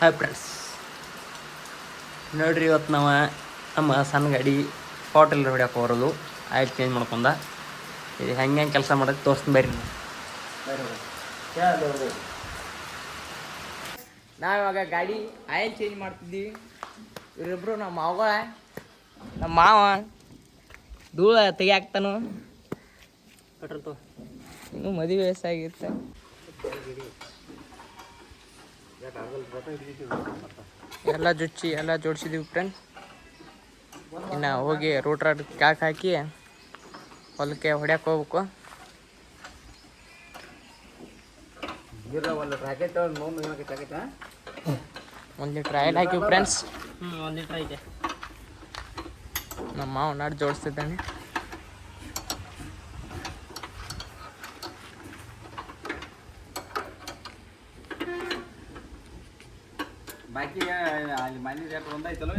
Hi friends, ನೋಡ್ರಿ ಇವತ್ತು ನಾವು ನಮ್ಮ ಸಣ್ಣ ಗಾಡಿ ಹೋಟೆಲ್ ಹೊಡ್ಯಕ್ಕೆ ಬರೋದು ಆಯಿಲ್ ಚೇಂಜ್ ಮಾಡ್ಕೊಂಡ. ಇದು ಹೆಂಗೆ ಕೆಲಸ ಮಾಡೋದು ತೋರಿಸ್ತೀನಿ ಬರ್ರಿ. ನಾವಿವಾಗ ಗಾಡಿ ಆಯಿಲ್ ಚೇಂಜ್ ಮಾಡ್ತಿದ್ದೀವಿ. ಇವರಿಬ್ರು ನಮ್ಮ ಮಾವ, ನಮ್ಮ ಮಾವ ಧೂಳ ತೆಗಿಯಾಕ್ತಾನು. ಪೆಟ್ರೋಲ್ ತೋ ಇನ್ನೂ ಮದುವೆ ವಯಸ್ಸಾಗಿರುತ್ತೆ. ಎಲ್ಲ ಜುಚ್ಚಿ ಎಲ್ಲ ಜೋಡಿಸಿದೀವಿ ಫ್ರೆಂಡ್. ಇನ್ನು ಹೋಗಿ ರೂಟ್ರಾಡ್ ಕ್ಯಾಕ್ ಹಾಕಿ ಹೊಲಕ್ಕೆ ಹೊಡ್ಯಕ್ಕೆ ಹೋಗ್ಬೇಕು. ಒಂದು ಲೀಟ್ರ್ ಆಯಿಲ್ ಹಾಕಿವಿ ಫ್ರೆಂಡ್ಸ್. 1 ಲೀಟ್ರ್ ಐತೆ. ನಮ್ಮ ಮಾವ ನಾಡು ಜೋಡಿಸ್ತಿದ್ದಾನೆ. ಬಾಕಿ ಅಲ್ಲಿ ಮನೆ ರೇಟ್ ಒಂದಾಯ್ತಲ್ಲ.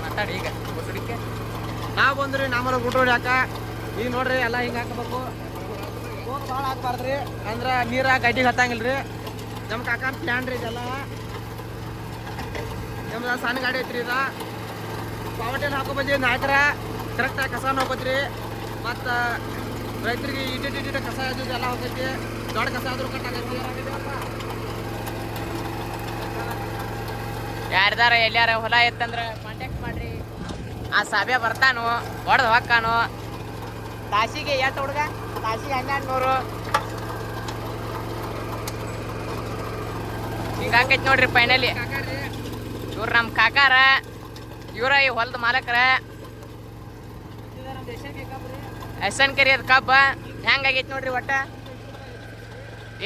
ಮಾತಾಡಿ ಈಗ ಬಸಡಿಕೆ ನಾವು ಬಂದ್ರಿ ನಮ್ಮಲ್ಲ ಗುಡ್ ರೋಡ್ ಯಾಕ ಈಗ ನೋಡ್ರಿ ಎಲ್ಲ ಹಿಂಗೆ ಹಾಕಬೇಕು. ಹೋಗಿ ಭಾಳ ಹಾಕ್ಬಾರ್ದ್ರಿ, ಅಂದ್ರೆ ನೀರ ಗಡ್ಡಿಗೆ ಹತ್ತಂಗಿಲ್ರಿ. ನಮ್ಮ ಕಾಕನ ಪ್ಲ್ಯಾನ್ ರೀ ಇದೆಲ್ಲ. ನಮ್ದು ಸಣ್ಣ ಗಾಡಿ ಐತ್ರಿ ಇದು. ಪಾವಟೇಲಿ ಹಾಕೋ ಬಂದಿ ನಾಲ್ಕರ ಕರೆಕ್ಟಾಗಿ ಕಸ ಹೋಗ್ಬೇಕ್ರಿ. ಮತ್ತು ರೈತರಿಗೆ ಇಟ್ಟಿಟ್ಟು ಕಸ ಇದ್ದು ಎಲ್ಲ ಹೋಗೈತಿ. ದೊಡ್ಡ ಕಸ ಆದ್ರೂ ಕಟ್ಟಾಗೈತಿ. ಯಾರ್ದಾರ ಎಲ್ಲಾರ ಹೊಲ ಇತ್ತಂದ್ರೆ ಕಾಂಟ್ಯಾಕ್ಟ್ ಮಾಡ್ರಿ. ಆ ಸಾಬ್ಯ ಬರ್ತಾನು, ಹೊಡೆದು ಹೊಕ್ಕಾನು. ತಾಸಿಗೆ ಎಷ್ಟು ಹುಡುಗ? ತಾಸಿಗೆ 1200 ಹಿಂಗೆ ಹಾಕೈತಿ ನೋಡ್ರಿ ಫೈನಲಿ. ಇವ್ರು ನಮ್ಮ ಕಾಕಾರ, ಇವರ ಈ ಹೊಲದ ಮಾಲಕರ. ಎಸ್ಎನ್ ಕೆರಿ ಅದು ಕಬ್ಬ ಹೆಂಗಾಗೈತಿ ನೋಡ್ರಿ. ಒಟ್ಟ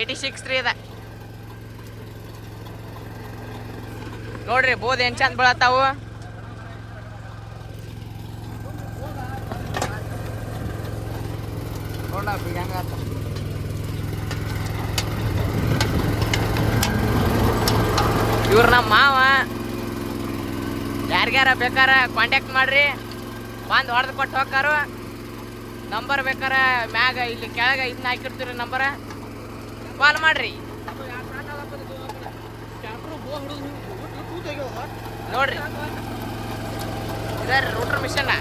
86 ರೀ ಅದ ನೋಡ್ರಿ. ಬೋದ್ ಏನು ಚಂದ ಬೀಳತ್ತಾವು. ಇವ್ರು ನಮ್ಮ ಮಾವ. ಯಾರ್ಯಾರ ಬೇಕಾರ ಕಾಂಟ್ಯಾಕ್ಟ್ ಮಾಡ್ರಿ. ಬಂದು ಹೊಡೆದು ಕೊಟ್ಟು ಹೋಗಾರು. ನಂಬರ್ ಬೇಕಾರ ಮ್ಯಾಗ ಇಲ್ಲಿ ಕೆಳಗೆ ಇದನ್ನ ಹಾಕಿರ್ತೀರಿ, ನಂಬರ್ ಕಾಲ್ ಮಾಡ್ರಿ. ನೋಡ್ರಿ ಇದರ ರೂಟರ್ ಮಿಷನ್.